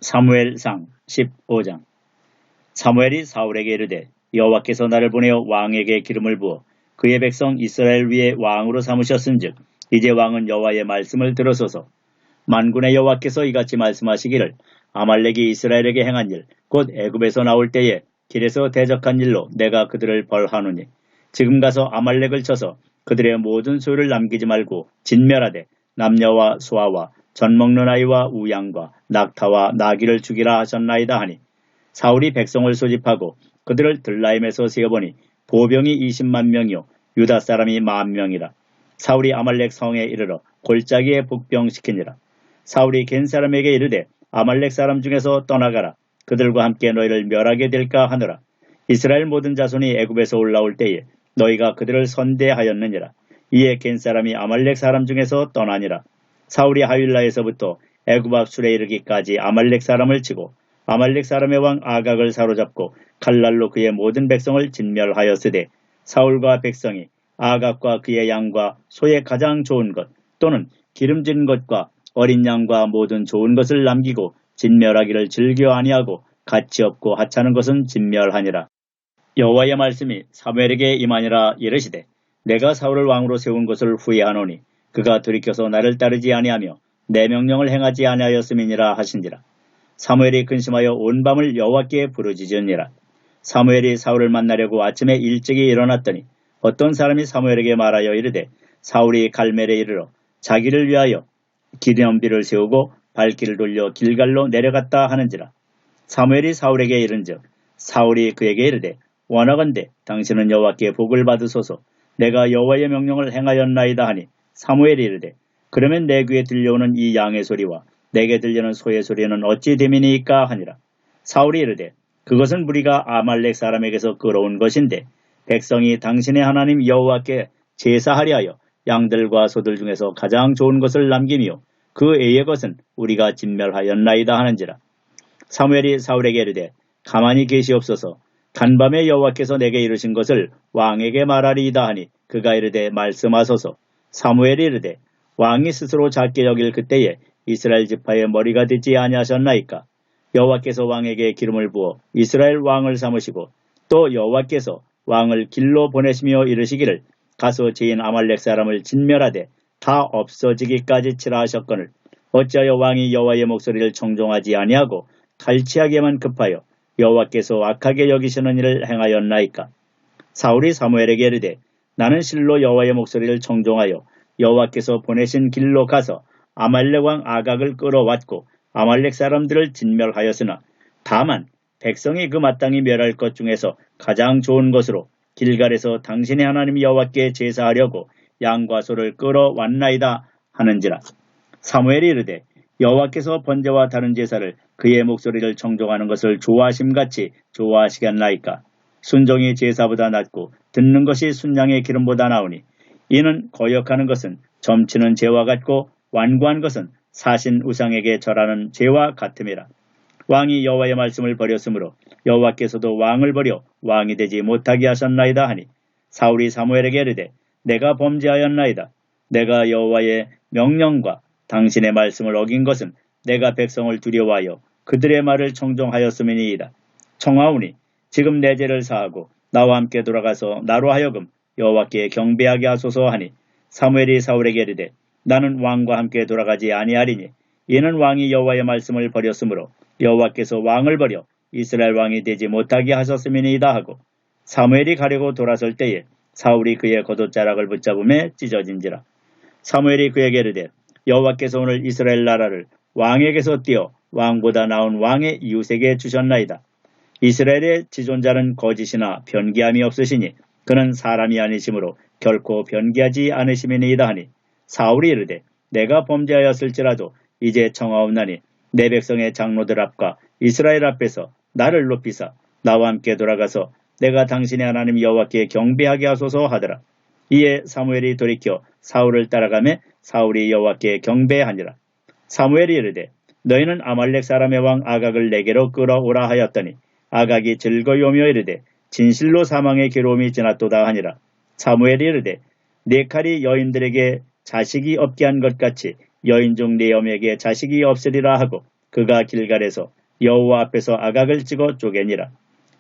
사무엘상 15장. 사무엘이 사울에게 이르되 여호와께서 나를 보내어 왕에게 기름을 부어 그의 백성 이스라엘 위에 왕으로 삼으셨은즉 이제 왕은 여호와의 말씀을 들으소서. 만군의 여호와께서 이같이 말씀하시기를 아말렉이 이스라엘에게 행한 일 곧 애굽에서 나올 때에 길에서 대적한 일로 내가 그들을 벌하노니 지금 가서 아말렉을 쳐서 그들의 모든 소유를 남기지 말고 진멸하되 남녀와 소아와 젖 먹는 아이와 우양과 낙타와 나귀를 죽이라 하셨나이다 하니 사울이 백성을 소집하고 그들을 들라임에서 세어보니 보병이 20만 명이요 유다 사람이 10,000명이라. 사울이 아말렉 성에 이르러 골짜기에 복병시키니라. 사울이 겐 사람에게 이르되 아말렉 사람 중에서 떠나가라. 그들과 함께 너희를 멸하게 될까 하느라. 이스라엘 모든 자손이 애굽에서 올라올 때에 너희가 그들을 선대하였느니라. 이에 겐 사람이 아말렉 사람 중에서 떠나니라. 사울이 하윌라에서부터 애굽 앞 술에 이르기까지 아말렉 사람을 치고 아말렉 사람의 왕 아각을 사로잡고 칼날로 그의 모든 백성을 진멸하였으되 사울과 백성이 아각과 그의 양과 소의 가장 좋은 것 또는 기름진 것과 어린 양과 모든 좋은 것을 남기고 진멸하기를 즐겨 아니하고 가치 없고 하찮은 것은 진멸하니라. 여호와의 말씀이 사무엘에게 임하니라. 이르시되 내가 사울을 왕으로 세운 것을 후회하노니 그가 돌이켜서 나를 따르지 아니하며 내 명령을 행하지 아니하였음이니라 하신지라. 사무엘이 근심하여 온 밤을 여호와께 부르짖으니라. 사무엘이 사울을 만나려고 아침에 일찍이 일어났더니 어떤 사람이 사무엘에게 말하여 이르되 사울이 갈멜에 이르러 자기를 위하여 기념비를 세우고 발길을 돌려 길갈로 내려갔다 하는지라. 사무엘이 사울에게 이른즉 사울이 그에게 이르되 원하건대 당신은 여호와께 복을 받으소서. 내가 여호와의 명령을 행하였나이다 하니 사무엘이 이르되 그러면 내 귀에 들려오는 이 양의 소리와 내게 들리는 소의 소리는 어찌 됨이니까 하니라. 사울이 이르되 그것은 무리가 아말렉 사람에게서 끌어온 것인데 백성이 당신의 하나님 여호와께 제사하려 하여 양들과 소들 중에서 가장 좋은 것을 남기며 그 애의 것은 우리가 진멸하였나이다 하는지라. 사무엘이 사울에게 이르되 가만히 계시옵소서. 간밤에 여호와께서 내게 이르신 것을 왕에게 말하리이다 하니 그가 이르되 말씀하소서. 사무엘이 이르되 왕이 스스로 작게 여길 그때에 이스라엘 지파의 머리가 되지 아니하셨나이까. 여호와께서 왕에게 기름을 부어 이스라엘 왕을 삼으시고 또 여호와께서 왕을 길로 보내시며 이르시기를 가서 죄인 아말렉 사람을 진멸하되 다 없어지기까지 치라 하셨거늘 어찌하여 왕이 여호와의 목소리를 청종하지 아니하고 갈취하게만 급하여 여호와께서 악하게 여기시는 일을 행하였나이까. 사울이 사무엘에게 이르되 나는 실로 여호와의 목소리를 청종하여 여호와께서 보내신 길로 가서 아말렉 왕 아각을 끌어왔고 아말렉 사람들을 진멸하였으나 다만 백성이 그 마땅히 멸할 것 중에서 가장 좋은 것으로 길갈에서 당신의 하나님 여호와께 제사하려고 양과 소를 끌어왔나이다 하는지라. 사무엘이 이르되 여호와께서 번제와 다른 제사를 그의 목소리를 청종하는 것을 좋아하심같이 좋아하시겠나이까. 순종이 제사보다 낫고 듣는 것이 순양의 기름보다 나으니 이는 거역하는 것은 점치는 죄와 같고 완고한 것은 사신 우상에게 절하는 죄와 같음이라. 왕이 여호와의 말씀을 버렸으므로 여호와께서도 왕을 버려 왕이 되지 못하게 하셨나이다 하니 사울이 사무엘에게 이르되 내가 범죄하였나이다. 내가 여호와의 명령과 당신의 말씀을 어긴 것은 내가 백성을 두려워하여 그들의 말을 청종하였음이니이다. 청하오니 지금 내 죄를 사하고 나와 함께 돌아가서 나로 하여금 여호와께 경배하게 하소서 하니 사무엘이 사울에게 이르되 나는 왕과 함께 돌아가지 아니하리니 이는 왕이 여호와의 말씀을 버렸으므로 여호와께서 왕을 버려 이스라엘 왕이 되지 못하게 하셨음이니이다 하고 사무엘이 가려고 돌아설 때에 사울이 그의 겉옷자락을 붙잡음에 찢어진지라. 사무엘이 그에게 이르되 여호와께서 오늘 이스라엘 나라를 왕에게서 떼어 왕보다 나은 왕의 이웃에게 주셨나이다. 이스라엘의 지존자는 거짓이나 변기함이 없으시니 그는 사람이 아니시므로 결코 변기하지 않으심이니이다 하니 사울이 이르되 내가 범죄하였을지라도 이제 청하옵나니 내 백성의 장로들 앞과 이스라엘 앞에서 나를 높이사 나와 함께 돌아가서 내가 당신의 하나님 여호와께 경배하게 하소서 하더라. 이에 사무엘이 돌이켜 사울을 따라가매 사울이 여호와께 경배하니라. 사무엘이 이르되 너희는 아말렉 사람의 왕 아각을 내게로 끌어오라 하였더니 아각이 즐거이 오며 이르되 진실로 사망의 괴로움이 지났도다 하니라. 사무엘이 이르되 네 칼이 여인들에게 자식이 없게 한 것 같이 여인 중 네 엄에게 자식이 없으리라 하고 그가 길갈에서 여호와 앞에서 아각을 찍어 쪼개니라.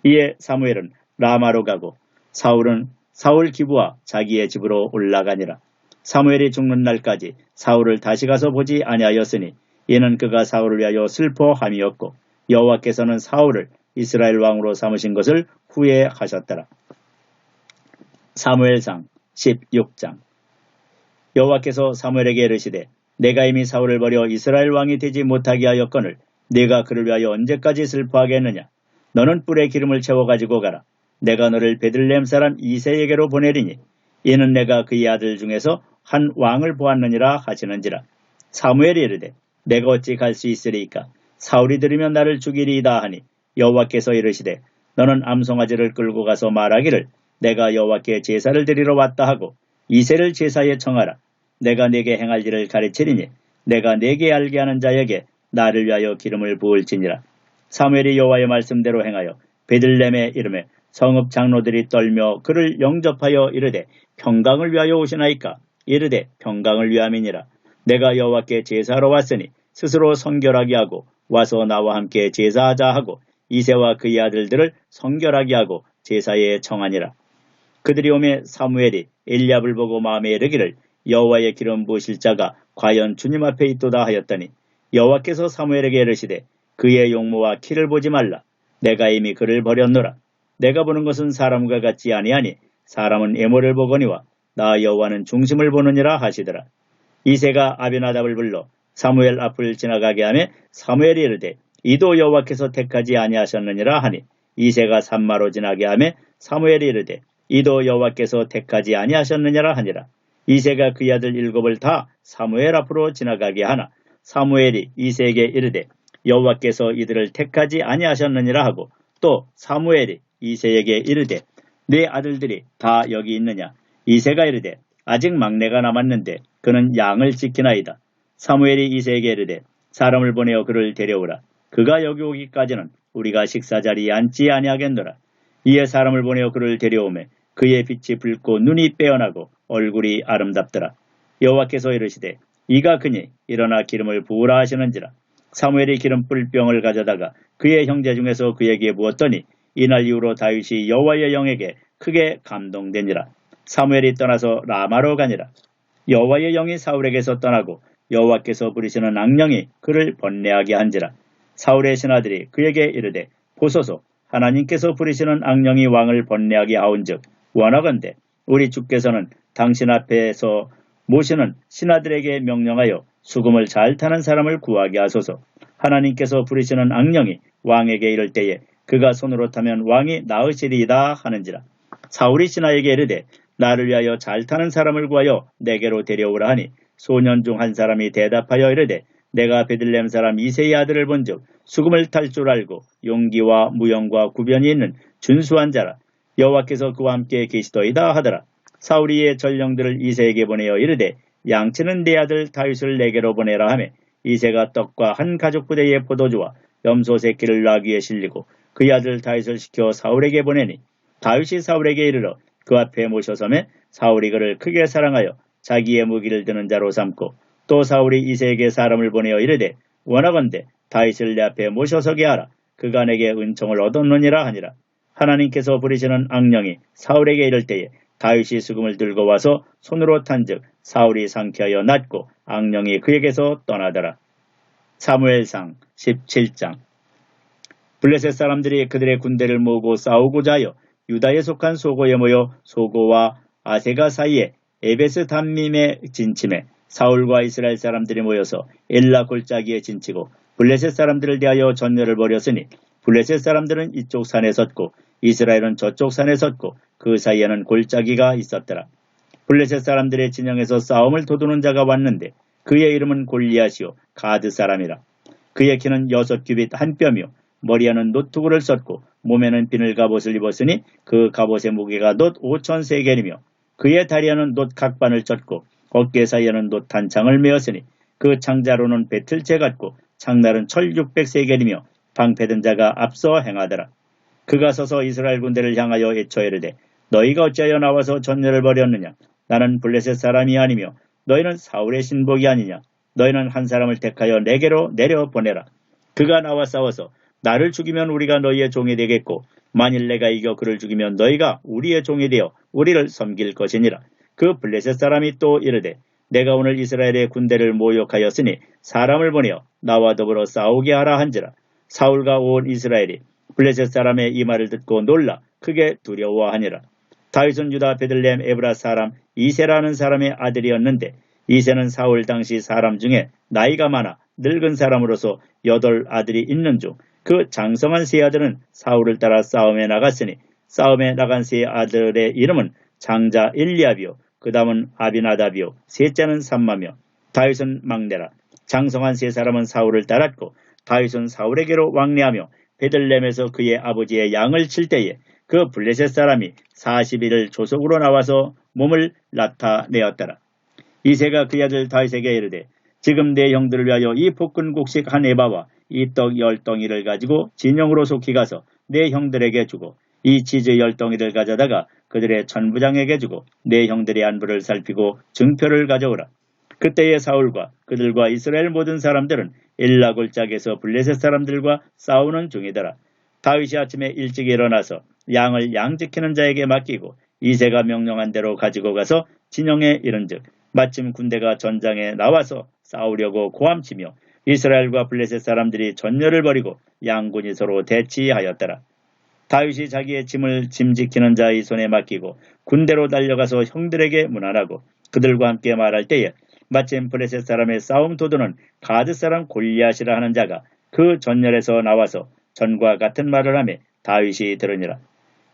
이에 사무엘은 라마로 가고 사울은 사울 기부와 자기의 집으로 올라가니라. 사무엘이 죽는 날까지 사울을 다시 가서 보지 아니하였으니 이는 그가 사울을 위하여 슬퍼함이었고 여호와께서는 사울을 이스라엘 왕으로 삼으신 것을 후회하셨더라. 사무엘상 16장. 여호와께서 사무엘에게 이르시되 내가 이미 사울을 버려 이스라엘 왕이 되지 못하게 하였거늘 네가 그를 위하여 언제까지 슬퍼하겠느냐. 너는 뿔에 기름을 채워 가지고 가라. 내가 너를 베들레헴 사람 이새에게로 보내리니 이는 내가 그의 아들 중에서 한 왕을 보았느니라 하시는지라. 사무엘이 이르되 내가 어찌 갈 수 있으리이까. 사울이 들으면 나를 죽이리이다 하니 여호와께서 이르시되 너는 암송아지를 끌고 가서 말하기를 내가 여호와께 제사를 드리러 왔다 하고 이새를 제사에 청하라. 내가 네게 행할 일을 가르치리니 내가 네게 알게 하는 자에게 나를 위하여 기름을 부을지니라. 사무엘이 여호와의 말씀대로 행하여 베들레헴에 이르매 성읍 장로들이 떨며 그를 영접하여 이르되 평강을 위하여 오시나이까. 이르되 평강을 위함이니라. 내가 여호와께 제사하러 왔으니 스스로 성결하게 하고 와서 나와 함께 제사하자 하고 이새와 그의 아들들을 성결하게 하고 제사에 청하니라. 그들이 오매 사무엘이 엘리압을 보고 마음에 이르기를 여호와의 기름 부으실 자가 과연 주님 앞에 있도다 하였더니 여호와께서 사무엘에게 이르시되 그의 용모와 키를 보지 말라. 내가 이미 그를 버렸노라. 내가 보는 것은 사람과 같지 아니하니 사람은 애모를 보거니와 나 여호와는 중심을 보느니라 하시더라. 이새가 아비나답을 불러 사무엘 앞을 지나가게 하며 사무엘이 이르되 이도 여호와께서 택하지 아니하셨느니라 하니 이새가 산마로 지나게 하며 사무엘이 이르되 이도 여호와께서 택하지 아니하셨느니라 하니라. 이새가 그의 아들 7을 다 사무엘 앞으로 지나가게 하나 사무엘이 이새에게 이르되 여호와께서 이들을 택하지 아니하셨느니라 하고 또 사무엘이 이새에게 이르되 네 아들들이 다 여기 있느냐. 이새가 이르되 아직 막내가 남았는데 그는 양을 지키나이다. 사무엘이 이새에게 이르되 사람을 보내어 그를 데려오라. 그가 여기 오기까지는 우리가 식사 자리에 앉지 아니하겠노라. 이에 사람을 보내어 그를 데려오매 그의 빛이 붉고 눈이 빼어나고 얼굴이 아름답더라. 여호와께서 이르시되 이가 그니 일어나 기름을 부으라 하시는지라. 사무엘이 기름 뿔병을 가져다가 그의 형제 중에서 그에게 부었더니 이날 이후로 다윗이 여호와의 영에게 크게 감동되니라. 사무엘이 떠나서 라마로 가니라. 여호와의 영이 사울에게서 떠나고 여호와께서 부리시는 악령이 그를 번뇌하게 한지라. 사울의 신하들이 그에게 이르되 보소서 하나님께서 부리시는 악령이 왕을 번뇌하게 하온즉 원하건대 우리 주께서는 당신 앞에서 모시는 신하들에게 명령하여 수금을 잘 타는 사람을 구하게 하소서. 하나님께서 부리시는 악령이 왕에게 이를 때에 그가 손으로 타면 왕이 나으시리이다 하는지라. 사울이 신하에게 이르되 나를 위하여 잘 타는 사람을 구하여 내게로 데려오라 하니 소년 중 한 사람이 대답하여 이르되 내가 베들레헴 사람 이새의 아들을 본즉 수금을 탈 줄 알고 용기와 무용과 구변이 있는 준수한 자라. 여호와께서 그와 함께 계시더이다 하더라. 사울이 이에 전령들을 이새에게 보내어 이르되 양치는 내 아들 다윗을 내게로 보내라 하매 이새가 떡과 한 가죽 부대의 포도주와 염소 새끼를 나귀에 실리고 그의 아들 다윗을 시켜 사울에게 보내니 다윗이 사울에게 이르러 그 앞에 모셔서매 사울이 그를 크게 사랑하여 자기의 무기를 드는 자로 삼고 또 사울이 이새에게 사람을 보내어 이르되 원하건대 다윗을 내 앞에 모셔서게 하라. 그가 내게 은총을 얻었느니라 하니라. 하나님께서 부리시는 악령이 사울에게 이를 때에 다윗이 수금을 들고 와서 손으로 탄즉 사울이 상쾌하여 낫고 악령이 그에게서 떠나더라. 사무엘상 17장. 블레셋 사람들이 그들의 군대를 모으고 싸우고자 하여 유다에 속한 소고에 모여 소고와 아세가 사이에 에베스 담밈에 진침해 사울과 이스라엘 사람들이 모여서 엘라 골짜기에 진치고 블레셋 사람들을 대하여 전열을 벌였으니 블레셋 사람들은 이쪽 산에 섰고 이스라엘은 저쪽 산에 섰고 그 사이에는 골짜기가 있었더라. 블레셋 사람들의 진영에서 싸움을 도두는 자가 왔는데 그의 이름은 골리앗이요 가드 사람이라. 그의 키는 6규빗 한 뼘이요 머리에는 노투구를 썼고 몸에는 비늘 갑옷을 입었으니 그 갑옷의 무게가 놋 5,000세겔이며 그의 다리에는 놋 각반을 쪘고 어깨 사이에는 놋 단창을 메었으니 그 창자로는 배틀채 같고 창날은 철 600세겔이며 방패든 자가 앞서 행하더라. 그가 서서 이스라엘 군대를 향하여 애쳐 이르되 너희가 어찌하여 나와서 전열을 벌였느냐. 나는 블레셋 사람이 아니며 너희는 사울의 신복이 아니냐. 너희는 한 사람을 택하여 내게로 내려보내라. 그가 나와 싸워서 나를 죽이면 우리가 너희의 종이 되겠고 만일 내가 이겨 그를 죽이면 너희가 우리의 종이 되어 우리를 섬길 것이니라. 그 블레셋 사람이 또 이르되 내가 오늘 이스라엘의 군대를 모욕하였으니 사람을 보내어 나와 더불어 싸우게 하라 한지라. 사울과 온 이스라엘이 블레셋 사람의 이 말을 듣고 놀라 크게 두려워하니라. 다윗은 유다 베들레헴 에브라 사람 이세라는 사람의 아들이었는데 이세는 사울 당시 사람 중에 나이가 많아 늙은 사람으로서 8 아들이 있는 중 그 장성한 세 아들은 사울을 따라 싸움에 나갔으니 싸움에 나간 세 아들의 이름은 장자 엘리압이요 그 다음은 아비나답이요 셋째는 삼마며 다윗은 막내라. 장성한 세 사람은 사울을 따랐고 다윗은 사울에게로 왕래하며 베들레헴에서 그의 아버지의 양을 칠 때에 그 블레셋 사람이 40일을 조속으로 나와서 몸을 나타내었더라. 이새가 그 아들 다윗에게 이르되 지금 내 형들을 위하여 이 볶은 곡식 한 에바와 이 떡 10덩이를 가지고 진영으로 속히 가서 내 형들에게 주고 이 치즈 10덩이를 가져다가 그들의 천부장에게 주고 내 형들의 안부를 살피고 증표를 가져오라. 그때의 사울과 그들과 이스라엘 모든 사람들은 엘라골짝에서 블레셋 사람들과 싸우는 중이더라. 다윗이 아침에 일찍 일어나서 양을 양지키는 자에게 맡기고 이새가 명령한 대로 가지고 가서 진영에 이른즉 마침 군대가 전장에 나와서 싸우려고 고함치며 이스라엘과 블레셋 사람들이 전열을 벌이고 양군이 서로 대치하였더라. 다윗이 자기의 짐을 짐지키는 자의 손에 맡기고 군대로 달려가서 형들에게 문안하고 그들과 함께 말할 때에 마침 블레셋 사람의 싸움 도두는 가드 사람 골리앗이라 하는 자가 그 전열에서 나와서 전과 같은 말을 하며 다윗이 들으니라.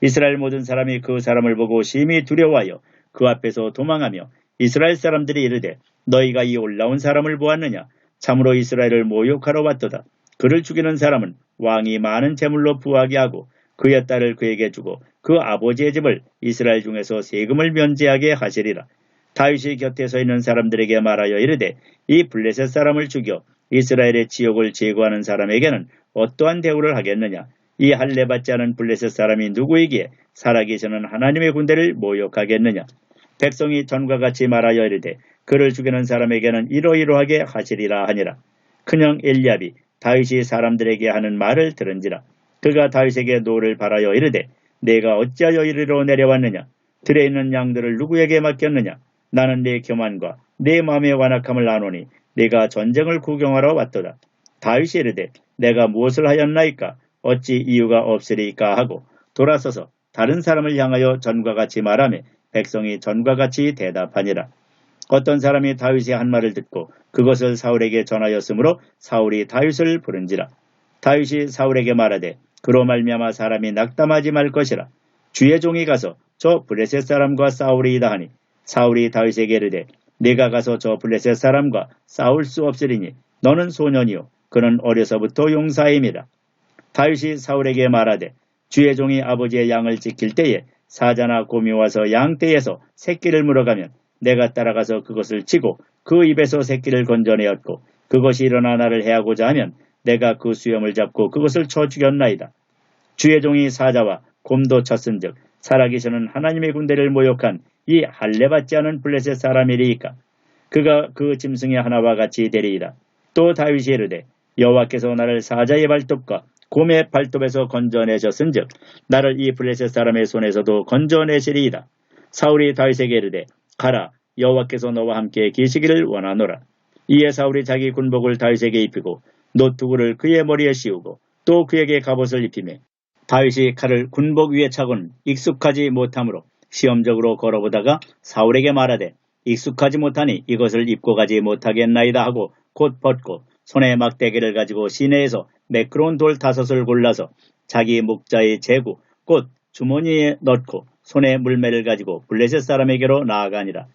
이스라엘 모든 사람이 그 사람을 보고 심히 두려워하여 그 앞에서 도망하며 이스라엘 사람들이 이르되 너희가 이 올라온 사람을 보았느냐? 참으로 이스라엘을 모욕하러 왔도다. 그를 죽이는 사람은 왕이 많은 재물로 부하게 하고 그의 딸을 그에게 주고 그 아버지의 집을 이스라엘 중에서 세금을 면제하게 하시리라. 다윗이 곁에 서 있는 사람들에게 말하여 이르되 이 블레셋 사람을 죽여 이스라엘의 지옥을 제거하는 사람에게는 어떠한 대우를 하겠느냐? 이 할례 받지 않은 블레셋 사람이 누구이기에 살아계시는 하나님의 군대를 모욕하겠느냐? 백성이 전과 같이 말하여 이르되 그를 죽이는 사람에게는 이러이러하게 하시리라 하니라. 큰형 엘리압이 다윗이 사람들에게 하는 말을 들은지라. 그가 다윗에게 노를 바라여 이르되 내가 어찌하여 이리로 내려왔느냐? 들에 있는 양들을 누구에게 맡겼느냐? 나는 내 교만과 내 마음의 완악함을 아노니 내가 전쟁을 구경하러 왔도다. 다윗이 이르되 내가 무엇을 하였나이까? 어찌 이유가 없으리까 하고 돌아서서 다른 사람을 향하여 전과 같이 말하며 백성이 전과 같이 대답하니라. 어떤 사람이 다윗의 한 말을 듣고 그것을 사울에게 전하였으므로 사울이 다윗을 부른지라. 다윗이 사울에게 말하되 그로 말미암아 사람이 낙담하지 말 것이라. 주의 종이 가서 저 블레셋 사람과 싸우리이다 하니 사울이 다윗에게 이르되 네가 가서 저 블레셋 사람과 싸울 수 없으리니 너는 소년이요 그는 어려서부터 용사임이라. 다윗이 사울에게 말하되 주의 종이 아버지의 양을 지킬 때에 사자나 곰이 와서 양떼에서 새끼를 물어가면 내가 따라가서 그것을 치고 그 입에서 새끼를 건져내었고 그것이 일어나 나를 해하고자 하면 내가 그 수염을 잡고 그것을 쳐 죽였나이다. 주의 종이 사자와 곰도 쳤은즉 살아계시는 하나님의 군대를 모욕한 이 할례받지 않은 블레셋 사람이리이까. 그가 그 짐승의 하나와 같이 되리이다. 또 다윗이 이르되 여호와께서 나를 사자의 발톱과 곰의 발톱에서 건져내셨은즉 나를 이 블레셋 사람의 손에서도 건져내시리이다. 사울이 다윗에게 이르되 가라 여호와께서 너와 함께 계시기를 원하노라. 이에 사울이 자기 군복을 다윗에게 입히고 노투구를 그의 머리에 씌우고 또 그에게 갑옷을 입히며 다윗이 칼을 군복 위에 차고는 익숙하지 못하므로 시험적으로 걸어보다가 사울에게 말하되 익숙하지 못하니 이것을 입고 가지 못하겠나이다 하고 곧 벗고 손에 막대기를 가지고 시내에서 매끄러운 돌 5을 골라서 자기 목자의 제구 곧 주머니에 넣고 손에 물매를 가지고 블레셋 사람에게로 나아가니라.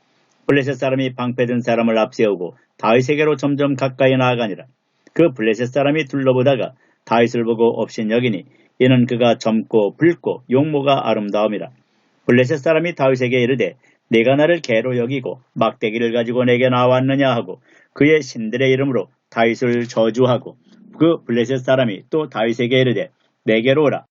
블레셋 사람이 방패든 사람을 앞세우고 다윗에게로 점점 가까이 나아가니라. 그 블레셋 사람이 둘러보다가 다윗을 보고 업신여기니 이는 그가 젊고 붉고 용모가 아름다움이라. 블레셋 사람이 다윗에게 이르되 네가 나를 개로 여기고 막대기를 가지고 내게 나왔느냐 하고 그의 신들의 이름으로 다윗을 저주하고 그 블레셋 사람이 또 다윗에게 이르되 내게로 오라.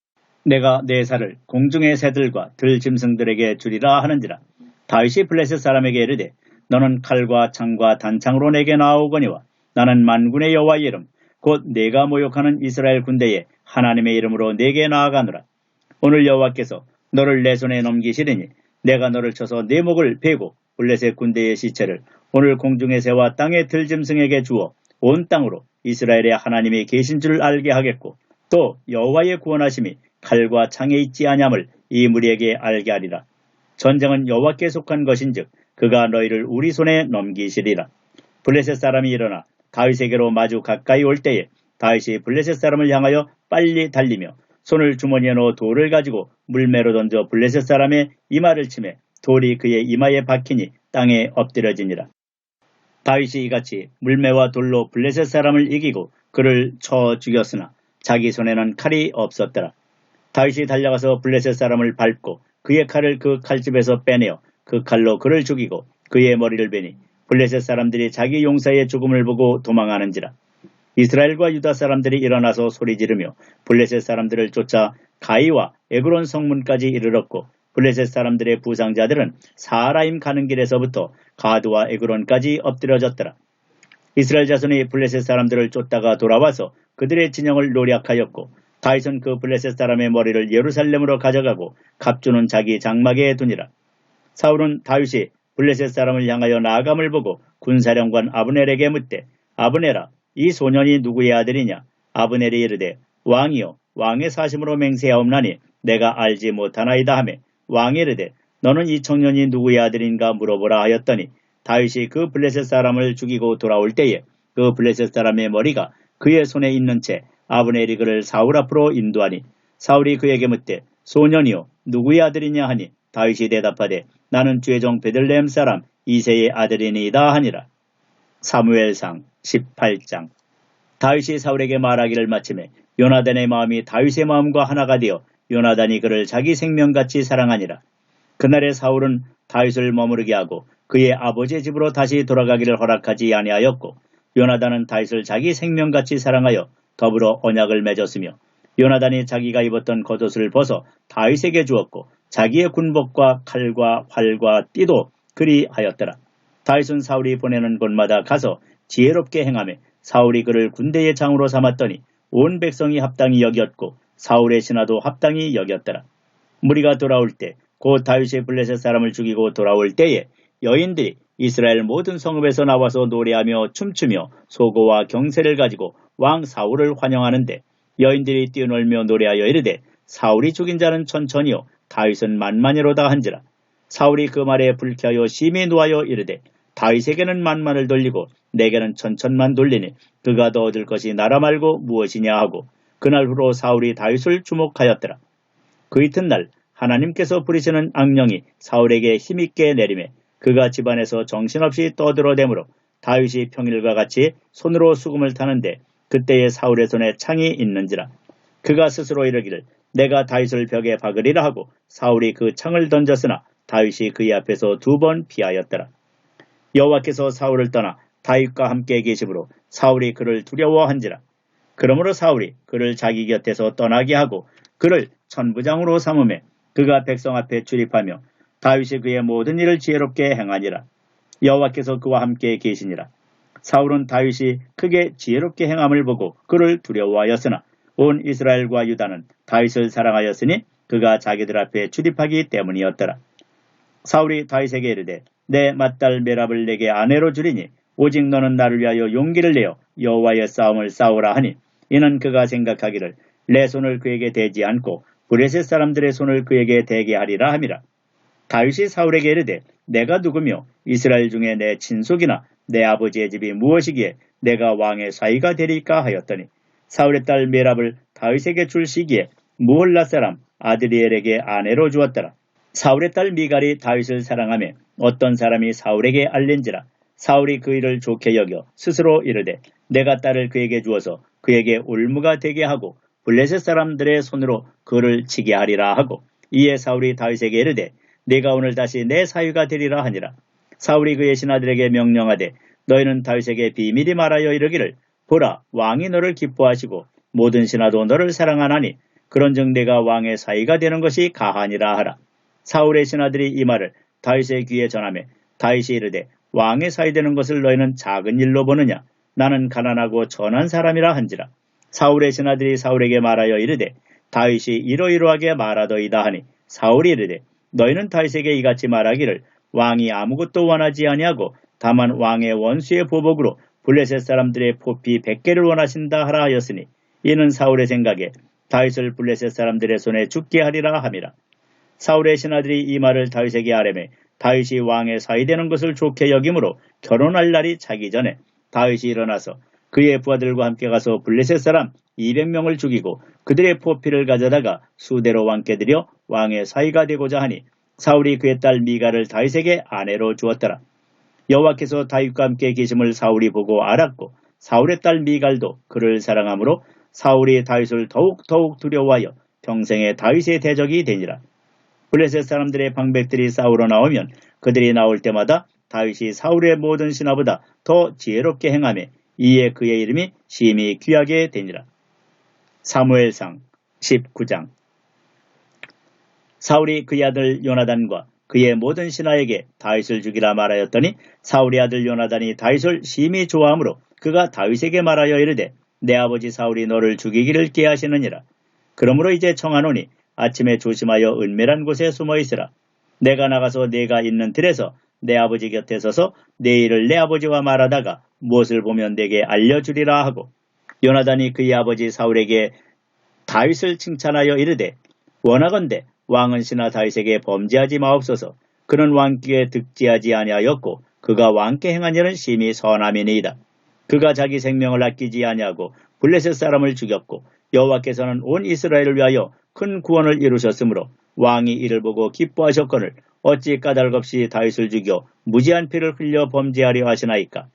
내가 내 살을 공중의 새들과 들짐승들에게 주리라 하는지라. 다윗이 블레셋 사람에게 이르되 너는 칼과 창과 단창으로 내게 나오거니와 나는 만군의 여호와의 이름 곧 내가 모욕하는 이스라엘 군대에 하나님의 이름으로 내게 나아가노라. 오늘 여호와께서 너를 내 손에 넘기시리니 내가 너를 쳐서 네 목을 베고 블레셋 군대의 시체를 오늘 공중의 새와 땅의 들짐승에게 주어 온 땅으로 이스라엘의 하나님이 계신 줄 알게 하겠고 또 여호와의 구원하심이 칼과 창에 있지 아니함을 이 무리에게 알게 하리라. 전쟁은 여호와께 속한 것인즉 그가 너희를 우리 손에 넘기시리라. 블레셋 사람이 일어나 다윗에게로 마주 가까이 올 때에 다윗이 블레셋 사람을 향하여 빨리 달리며 손을 주머니에 넣어 돌을 가지고 물매로 던져 블레셋 사람의 이마를 치매 돌이 그의 이마에 박히니 땅에 엎드려지니라. 다윗이 이같이 물매와 돌로 블레셋 사람을 이기고 그를 쳐 죽였으나 자기 손에는 칼이 없었더라. 다윗이 달려가서 블레셋 사람을 밟고 그의 칼을 그 칼집에서 빼내어 그 칼로 그를 죽이고 그의 머리를 베니 블레셋 사람들이 자기 용사의 죽음을 보고 도망하는지라. 이스라엘과 유다 사람들이 일어나서 소리 지르며 블레셋 사람들을 쫓아 가이와 에그론 성문까지 이르렀고 블레셋 사람들의 부상자들은 사하라임 가는 길에서부터 가드와 에그론까지 엎드려졌더라. 이스라엘 자손이 블레셋 사람들을 쫓다가 돌아와서 그들의 진영을 노략하였고 다윗은 그 블레셋 사람의 머리를 예루살렘으로 가져가고 갑주는 자기 장막에 두니라. 사울은 다윗이 블레셋 사람을 향하여 나아감을 보고 군사령관 아브넬에게 묻되 아브넬아 이 소년이 누구의 아들이냐? 아브넬이 이르되 왕이여 왕의 사심으로 맹세하옵나니 내가 알지 못하나이다 하매 왕이 이르되 너는 이 청년이 누구의 아들인가 물어보라 하였더니 다윗이 그 블레셋 사람을 죽이고 돌아올 때에 그 블레셋 사람의 머리가 그의 손에 있는 채 아브넬이 그를 사울 앞으로 인도하니 사울이 그에게 묻되 소년이여 누구의 아들이냐 하니 다윗이 대답하되 나는 주의 종 베들레헴 사람 이새의 아들이니이다 하니라. 사무엘상 18장. 다윗이 사울에게 말하기를 마침에 요나단의 마음이 다윗의 마음과 하나가 되어 요나단이 그를 자기 생명같이 사랑하니라. 그날에 사울은 다윗을 머무르게 하고 그의 아버지의 집으로 다시 돌아가기를 허락하지 아니하였고 요나단은 다윗을 자기 생명같이 사랑하여 더불어 언약을 맺었으며 요나단이 자기가 입었던 겉옷을 벗어 다윗에게 주었고 자기의 군복과 칼과 활과 띠도 그리하였더라. 다윗은 사울이 보내는 곳마다 가서 지혜롭게 행하며 사울이 그를 군대의 장으로 삼았더니 온 백성이 합당히 여겼고 사울의 신하도 합당히 여겼더라. 무리가 돌아올 때 곧 다윗이 블레셋 사람을 죽이고 돌아올 때에 여인들이 이스라엘 모든 성읍에서 나와서 노래하며 춤추며 소고와 경세를 가지고 왕 사울을 환영하는데 여인들이 뛰어놀며 노래하여 이르되 사울이 죽인 자는 천천히요 다윗은 만만이로다 한지라. 사울이 그 말에 불쾌하여 심히 노하여 이르되 다윗에게는 만만을 돌리고 내게는 천천만 돌리니 그가 더 얻을 것이 나라 말고 무엇이냐 하고 그날 후로 사울이 다윗을 주목하였더라. 그 이튿날 하나님께서 부리시는 악령이 사울에게 힘있게 내리매 그가 집안에서 정신없이 떠들어대므로 다윗이 평일과 같이 손으로 수금을 타는데 그때에 사울의 손에 창이 있는지라. 그가 스스로 이르기를 내가 다윗을 벽에 박으리라 하고 사울이 그 창을 던졌으나 다윗이 그의 앞에서 2번 피하였더라. 여호와께서 사울을 떠나 다윗과 함께 계심으로 사울이 그를 두려워한지라. 그러므로 사울이 그를 자기 곁에서 떠나게 하고 그를 천부장으로 삼으매 그가 백성 앞에 출입하며 다윗이 그의 모든 일을 지혜롭게 행하니라. 여호와께서 그와 함께 계시니라. 사울은 다윗이 크게 지혜롭게 행함을 보고 그를 두려워하였으나 온 이스라엘과 유다는 다윗을 사랑하였으니 그가 자기들 앞에 출입하기 때문이었더라. 사울이 다윗에게 이르되 내 맏딸 메랍을 내게 아내로 주리니 오직 너는 나를 위하여 용기를 내어 여호와의 싸움을 싸우라 하니 이는 그가 생각하기를 내 손을 그에게 대지 않고 블레셋 사람들의 손을 그에게 대게 하리라 함이라. 다윗이 사울에게 이르되 내가 누구며 이스라엘 중에 내 친속이나 내 아버지의 집이 무엇이기에 내가 왕의 사위가 되리까 하였더니 사울의 딸 메랍을 다윗에게 줄 시기에 무홀라 사람 아드리엘에게 아내로 주었더라. 사울의 딸 미갈이 다윗을 사랑하며 어떤 사람이 사울에게 알린지라. 사울이 그 일을 좋게 여겨 스스로 이르되 내가 딸을 그에게 주어서 그에게 올무가 되게 하고 블레셋 사람들의 손으로 그를 치게 하리라 하고 이에 사울이 다윗에게 이르되 네가 오늘 다시 내 사위가 되리라 하니라. 사울이 그의 신하들에게 명령하되 너희는 다윗에게 비밀이 말하여 이르기를 보라 왕이 너를 기뻐하시고 모든 신하도 너를 사랑하나니 그런즉 내가 왕의 사위가 되는 것이 가하니라 하라. 사울의 신하들이 이 말을 다윗의 귀에 전하매 다윗이 이르되 왕의 사위 되는 것을 너희는 작은 일로 보느냐? 나는 가난하고 천한 사람이라 한지라. 사울의 신하들이 사울에게 말하여 이르되 다윗이 이러이러하게 말하더이다 하니 사울이 이르되 너희는 다윗에게 이같이 말하기를 왕이 아무것도 원하지 아니하고 다만 왕의 원수의 보복으로 블레셋 사람들의 포피 100개를 원하신다 하라 하였으니 이는 사울의 생각에 다윗을 블레셋 사람들의 손에 죽게 하리라 함이라. 사울의 신하들이 이 말을 다윗에게 아뢰매 다윗이 왕의 사위 되는 것을 좋게 여김으로 결혼할 날이 차기 전에 다윗이 일어나서 그의 부하들과 함께 가서 블레셋 사람 200명을 죽이고 그들의 포피를 가져다가 수대로 왕께 드려 왕의 사위가 되고자 하니 사울이 그의 딸 미갈을 다윗에게 아내로 주었더라. 여호와께서 다윗과 함께 계심을 사울이 보고 알았고 사울의 딸 미갈도 그를 사랑하므로 사울이 다윗을 더욱 두려워하여 평생에 다윗의 대적이 되니라. 블레셋 사람들의 방백들이 싸우러 나오면 그들이 나올 때마다 다윗이 사울의 모든 신하보다 더 지혜롭게 행하며 이에 그의 이름이 심히 귀하게 되니라. 사무엘상 19장. 사울이 그의 아들 요나단과 그의 모든 신하에게 다윗을 죽이라 말하였더니 사울의 아들 요나단이 다윗을 심히 좋아하므로 그가 다윗에게 말하여 이르되 내 아버지 사울이 너를 죽이기를 계하시느니라. 그러므로 이제 청하노니 아침에 조심하여 은밀한 곳에 숨어 있으라. 내가 나가서 네가 있는 들에서 내 아버지 곁에 서서 내 일을 내 아버지와 말하다가 무엇을 보면 내게 알려주리라 하고 요나단이 그의 아버지 사울에게 다윗을 칭찬하여 이르되 원하건대 왕은 신하 다윗에게 범죄하지 마옵소서. 그는 왕께 득지하지 아니하였고 그가 왕께 행한 일은 심히 선함이니이다. 그가 자기 생명을 아끼지 아니하고 블레셋 사람을 죽였고 여호와께서는 온 이스라엘을 위하여 큰 구원을 이루셨으므로 왕이 이를 보고 기뻐하셨거늘 어찌 까닭없이 다윗을 죽여 무지한 피를 흘려 범죄하려 하시나이까.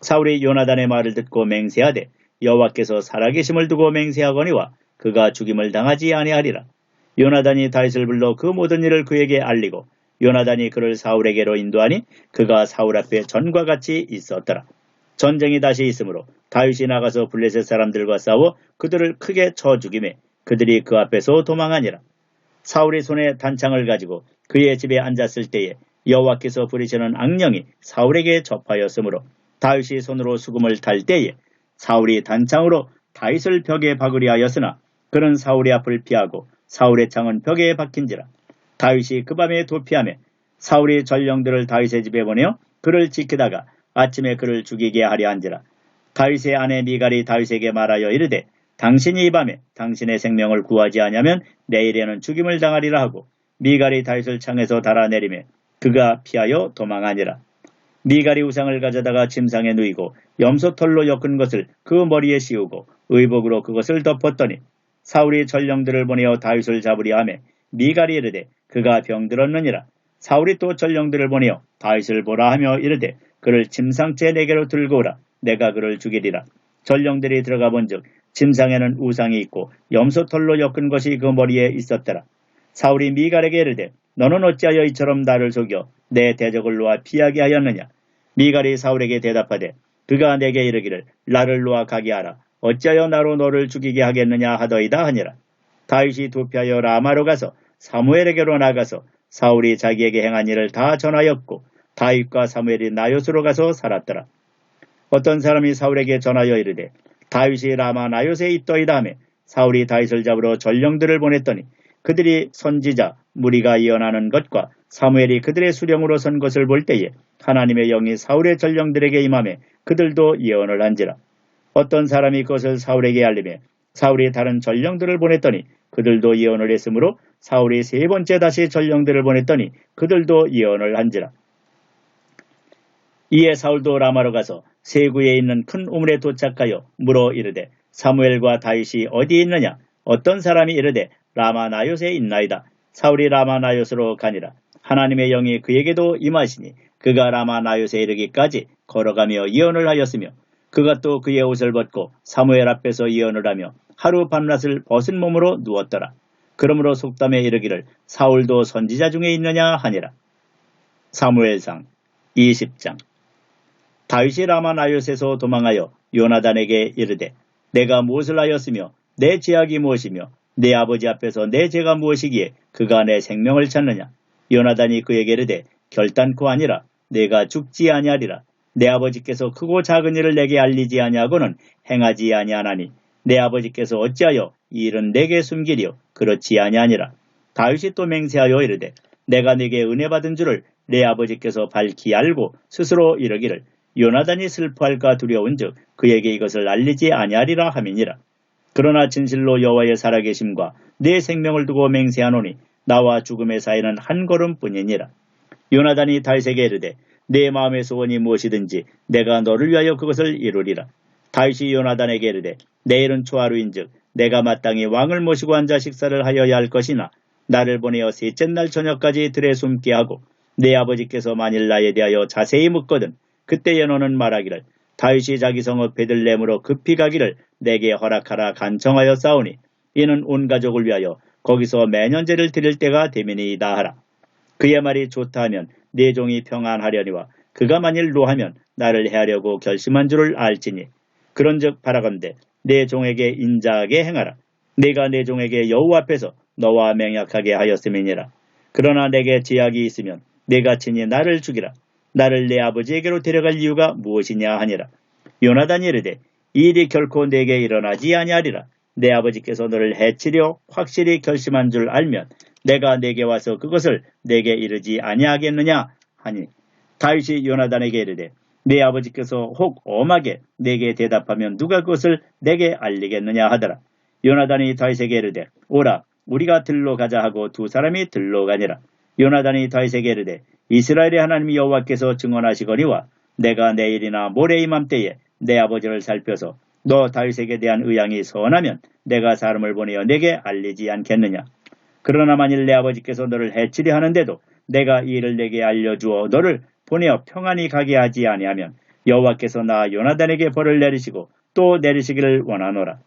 사울이 요나단의 말을 듣고 맹세하되 여호와께서 살아계심을 두고 맹세하거니와 그가 죽임을 당하지 아니하리라. 요나단이 다윗을 불러 그 모든 일을 그에게 알리고 요나단이 그를 사울에게로 인도하니 그가 사울 앞에 전과 같이 있었더라. 전쟁이 다시 있으므로 다윗이 나가서 블레셋 사람들과 싸워 그들을 크게 쳐 죽이매 그들이 그 앞에서 도망하니라. 사울이 손에 단창을 가지고 그의 집에 앉았을 때에 여호와께서 부리시는 악령이 사울에게 접하였으므로 다윗이 손으로 수금을 탈 때에 사울이 단창으로 다윗을 벽에 박으려 하였으나 그는 사울의 앞을 피하고 사울의 창은 벽에 박힌지라. 다윗이 그 밤에 도피하며 사울이 전령들을 다윗의 집에 보내어 그를 지키다가 아침에 그를 죽이게 하려 한지라. 다윗의 아내 미갈이 다윗에게 말하여 이르되 당신이 이 밤에 당신의 생명을 구하지 아니하면 내일에는 죽임을 당하리라 하고 미갈이 다윗을 창에서 달아내리매 그가 피하여 도망하니라. 미갈이 우상을 가져다가 침상에 누이고 염소털로 엮은 것을 그 머리에 씌우고 의복으로 그것을 덮었더니 사울이 전령들을 보내어 다윗을 잡으려 하매 미갈이 이르되 그가 병들었느니라. 사울이 또 전령들을 보내어 다윗을 보라 하며 이르되 그를 침상째 내게로 들고 오라. 내가 그를 죽이리라. 전령들이 들어가 본즉 침상에는 우상이 있고 염소털로 엮은 것이 그 머리에 있었더라. 사울이 미갈에게 이르되 너는 어찌하여 이처럼 나를 속여 내 대적을 놓아 피하게 하였느냐. 미갈이 사울에게 대답하되 그가 내게 이르기를 나를 놓아 가게 하라. 어찌하여 나로 너를 죽이게 하겠느냐 하더이다 하니라. 다윗이 도피하여 라마로 가서 사무엘에게로 나가서 사울이 자기에게 행한 일을 다 전하였고 다윗과 사무엘이 나요스로 가서 살았더라. 어떤 사람이 사울에게 전하여 이르되 다윗이 라마 나요스에 있더이다 하며 사울이 다윗을 잡으러 전령들을 보냈더니 그들이 선지자 무리가 예언하는 것과 사무엘이 그들의 수령으로 선 것을 볼 때에 하나님의 영이 사울의 전령들에게 임하며 그들도 예언을 한지라. 어떤 사람이 그것을 사울에게 알리며 사울이 다른 전령들을 보냈더니 그들도 예언을 했으므로 사울이 세 번째 다시 전령들을 보냈더니 그들도 예언을 한지라. 이에 사울도 라마로 가서 세구에 있는 큰 우물에 도착하여 물어 이르되 사무엘과 다윗이 어디에 있느냐. 어떤 사람이 이르되 라마 나요스에 있나이다. 사울이 라마 나요스로 가니라. 하나님의 영이 그에게도 임하시니 그가 라마 나요스에 이르기까지 걸어가며 예언을 하였으며 그가 또 그의 옷을 벗고 사무엘 앞에서 예언을 하며 하루 밤낮을 벗은 몸으로 누웠더라. 그러므로 속담에 이르기를 사울도 선지자 중에 있느냐 하니라. 사무엘상 20장. 다윗이 라마 나요스에서 도망하여 요나단에게 이르되 내가 무엇을 하였으며 내 죄악이 무엇이며 내 아버지 앞에서 내 죄가 무엇이기에 그가 내 생명을 찾느냐. 요나단이 그에게 이르되 결단코 아니라 내가 죽지 아니하리라. 내 아버지께서 크고 작은 일을 내게 알리지 아니하고는 행하지 아니하나니 내 아버지께서 어찌하여 이 일은 내게 숨기리요 그렇지 아니하니라. 다윗이 또 맹세하여 이르되 내가 네게 은혜 받은 줄을 내 아버지께서 밝히 알고 스스로 이르기를 요나단이 슬퍼할까 두려운즉 그에게 이것을 알리지 아니하리라 함이니라. 그러나 진실로 여호와의 살아계심과 내 생명을 두고 맹세하노니 나와 죽음의 사이는 한 걸음뿐이니라. 요나단이 다윗에게 이르되 내 마음의 소원이 무엇이든지 내가 너를 위하여 그것을 이루리라. 다윗이 요나단에게 이르되 내일은 초하루인즉 내가 마땅히 왕을 모시고 앉아 식사를 하여야 할 것이나 나를 보내어 셋째 날 저녁까지 들에 숨게 하고 내 아버지께서 만일 나에 대하여 자세히 묻거든 그때에 너는 말하기를 다윗이 자기 성읍 베들레헴으로 급히 가기를 내게 허락하라 간청하여 싸우니 이는 온 가족을 위하여 거기서 매년제를 드릴 때가 되미니이다 하라. 그의 말이 좋다 하면 내 종이 평안하려니와 그가 만일 노하면 나를 해하려고 결심한 줄을 알지니 그런즉 바라건대 내 종에게 인자하게 행하라. 내가 내 종에게 여호와 앞에서 너와 맹약하게 하였음이니라. 그러나 내게 제약이 있으면 내가 친히 나를 죽이라. 나를 내 아버지에게로 데려갈 이유가 무엇이냐 하니라. 요나단이 이르되 이 일이 결코 내게 일어나지 아니하리라. 내 아버지께서 너를 해치려 확실히 결심한 줄 알면 내가 내게 와서 그것을 내게 이르지 아니하겠느냐 하니 다윗이 요나단에게 이르되 내 아버지께서 혹 엄하게 내게 대답하면 누가 그것을 내게 알리겠느냐 하더라. 요나단이 다윗에게 이르되 오라 우리가 들로 가자 하고 두 사람이 들로 가니라. 요나단이 다윗에게 이르되 이스라엘의 하나님 여호와께서 증언하시거니와 내가 내일이나 모레 이맘때에 내 아버지를 살펴서 너 다윗에게 대한 의향이 선하면 내가 사람을 보내어 내게 알리지 않겠느냐. 그러나 만일 내 아버지께서 너를 해치려 하는데도 내가 이 일을 내게 알려주어 너를 보내어 평안히 가게 하지 아니하면 여호와께서 나 요나단에게 벌을 내리시고 또 내리시기를 원하노라.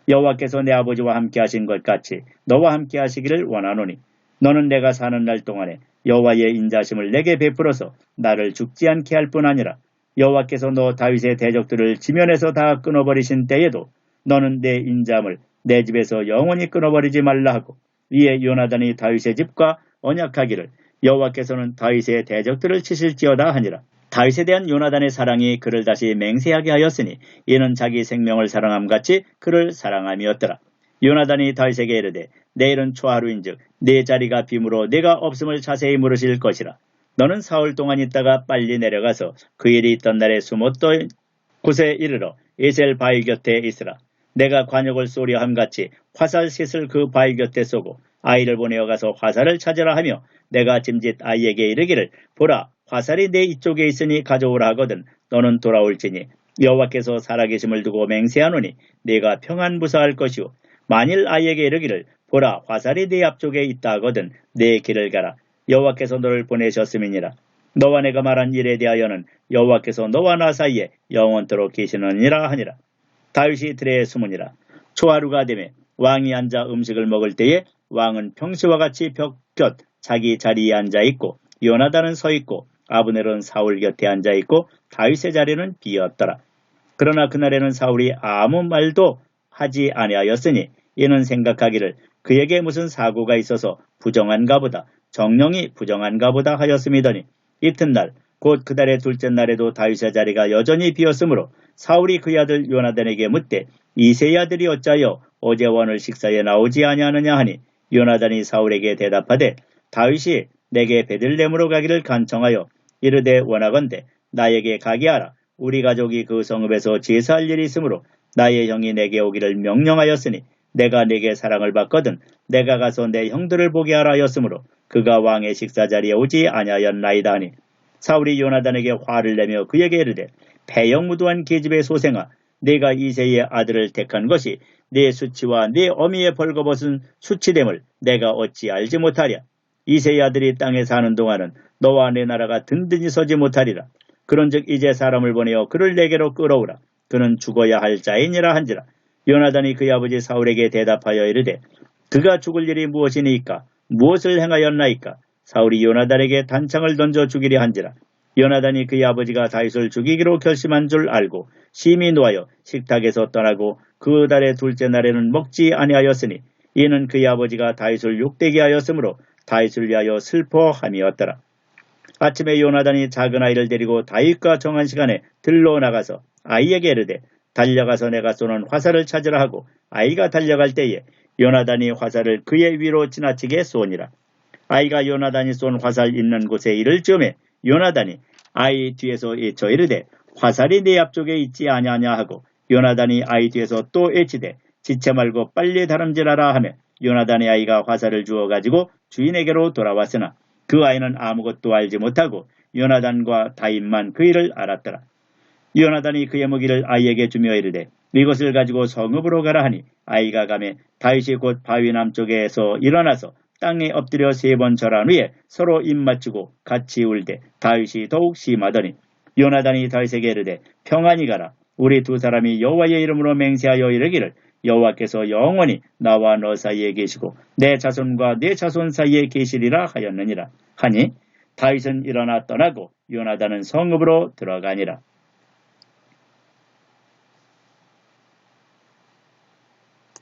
여호와께서 내 아버지와 함께 하신 것 같이 너와 함께 하시기를 원하노니 너는 내가 사는 날 동안에 여호와의 인자심을 내게 베풀어서 나를 죽지 않게 할 뿐 아니라 여호와께서 너 다윗의 대적들을 지면에서 다 끊어버리신 때에도 너는 내 인자함을 내 집에서 영원히 끊어버리지 말라 하고 이에 요나단이 다윗의 집과 언약하기를 여호와께서는 다윗의 대적들을 치실지어다 하니라. 다윗에 대한 요나단의 사랑이 그를 다시 맹세하게 하였으니 이는 자기 생명을 사랑함같이 그를 사랑함이었더라. 요나단이 다윗에게 이르되 내일은 초하루인즉 내 자리가 빔으로 내가 없음을 자세히 물으실 것이라. 너는 사흘 동안 있다가 빨리 내려가서 그 일이 있던 날에 숨었던 곳에 이르러 에셀 바위 곁에 있으라. 내가 관역을 쏘려 함같이 화살 셋을 그 바위 곁에 쏘고 아이를 보내어 가서 화살을 찾으라 하며 내가 짐짓 아이에게 이르기를 보라 화살이 내 이쪽에 있으니 가져오라 하거든 너는 돌아올지니 여호와께서 살아계심을 두고 맹세하노니 네가 평안 무사할 것이요 만일 아이에게 이르기를 보라 화살이 네 앞쪽에 있다 하거든 내 길을 가라 여호와께서 너를 보내셨음이니라. 너와 내가 말한 일에 대하여는 여호와께서 너와 나 사이에 영원토록 계시느니라 하니라. 다윗이 들에 숨으니라. 초하루가 되매 왕이 앉아 음식을 먹을 때에 왕은 평시와 같이 벽 곁 자기 자리에 앉아 있고 요나단은 서 있고 아브넬은 사울 곁에 앉아 있고 다윗의 자리는 비었더라. 그러나 그날에는 사울이 아무 말도 하지 아니하였으니 이는 생각하기를 그에게 무슨 사고가 있어서 부정한가 보다 정령이 부정한가 보다 하였음이더니 이튿날 곧 그달의 둘째 날에도 다윗의 자리가 여전히 비었으므로 사울이 그의 아들 요나단에게 묻되 이새의 아들이 어찌하여 어제 오늘 식사에 나오지 아니하느냐 하니 요나단이 사울에게 대답하되 다윗이 내게 베들레헴으로 가기를 간청하여 이르되 원하건대 나에게 가게 하라. 우리 가족이 그 성읍에서 제사할 일이 있으므로 나의 형이 내게 오기를 명령하였으니 내가 내게 사랑을 받거든 내가 가서 내 형들을 보게 하라 하였으므로 그가 왕의 식사 자리에 오지 아니하였나이다 하니 사울이 요나단에게 화를 내며 그에게 이르되 패역무도한 계집의 소생아 내가 이새의 아들을 택한 것이 내 수치와 내 어미의 벌거벗은 수치됨을 내가 어찌 알지 못하랴. 이새의 아들이 땅에 사는 동안은 너와 내 나라가 든든히 서지 못하리라. 그런즉 이제 사람을 보내어 그를 내게로 끌어오라. 그는 죽어야 할 자이니라 한지라. 요나단이 그의 아버지 사울에게 대답하여 이르되 그가 죽을 일이 무엇이니까 무엇을 행하였나이까. 사울이 요나단에게 단창을 던져 죽이려 한지라. 요나단이 그의 아버지가 다윗을 죽이기로 결심한 줄 알고 심히 노하여 식탁에서 떠나고 그 달의 둘째 날에는 먹지 아니하였으니 이는 그의 아버지가 다윗을 욕되게 하였으므로 다윗을 위하여 슬퍼함이었더라. 아침에 요나단이 작은 아이를 데리고 다윗과 정한 시간에 들러 나가서 아이에게 이르되 달려가서 내가 쏘는 화살을 찾으라 하고 아이가 달려갈 때에 요나단이 화살을 그의 위로 지나치게 쏘니라. 아이가 요나단이 쏜 화살 있는 곳에 이를 즈음에 요나단이 아이 뒤에서 외쳐 이르되 화살이 내 앞쪽에 있지 아냐냐 하고 요나단이 아이 뒤에서 또 외치되 지체 말고 빨리 다름질하라 하며 요나단의 아이가 화살을 주워 가지고 주인에게로 돌아왔으나 그 아이는 아무것도 알지 못하고 요나단과 다윗만 그 일을 알았더라. 요나단이 그의 무기를 아이에게 주며 이르되 이것을 가지고 성읍으로 가라 하니 아이가 가매 다윗이 곧 바위 남쪽에서 일어나서 땅에 엎드려 3번 절한 후에 서로 입 맞추고 같이 울되 다윗이 더욱 심하더니 요나단이 다윗에게 이르되 평안히 가라. 우리 두 사람이 여호와의 이름으로 맹세하여 이르기를 여호와께서 영원히 나와 너 사이에 계시고 내 자손과 내 자손 사이에 계시리라 하였느니라 하니 다윗은 일어나 떠나고 요나단은 성읍으로 들어가니라.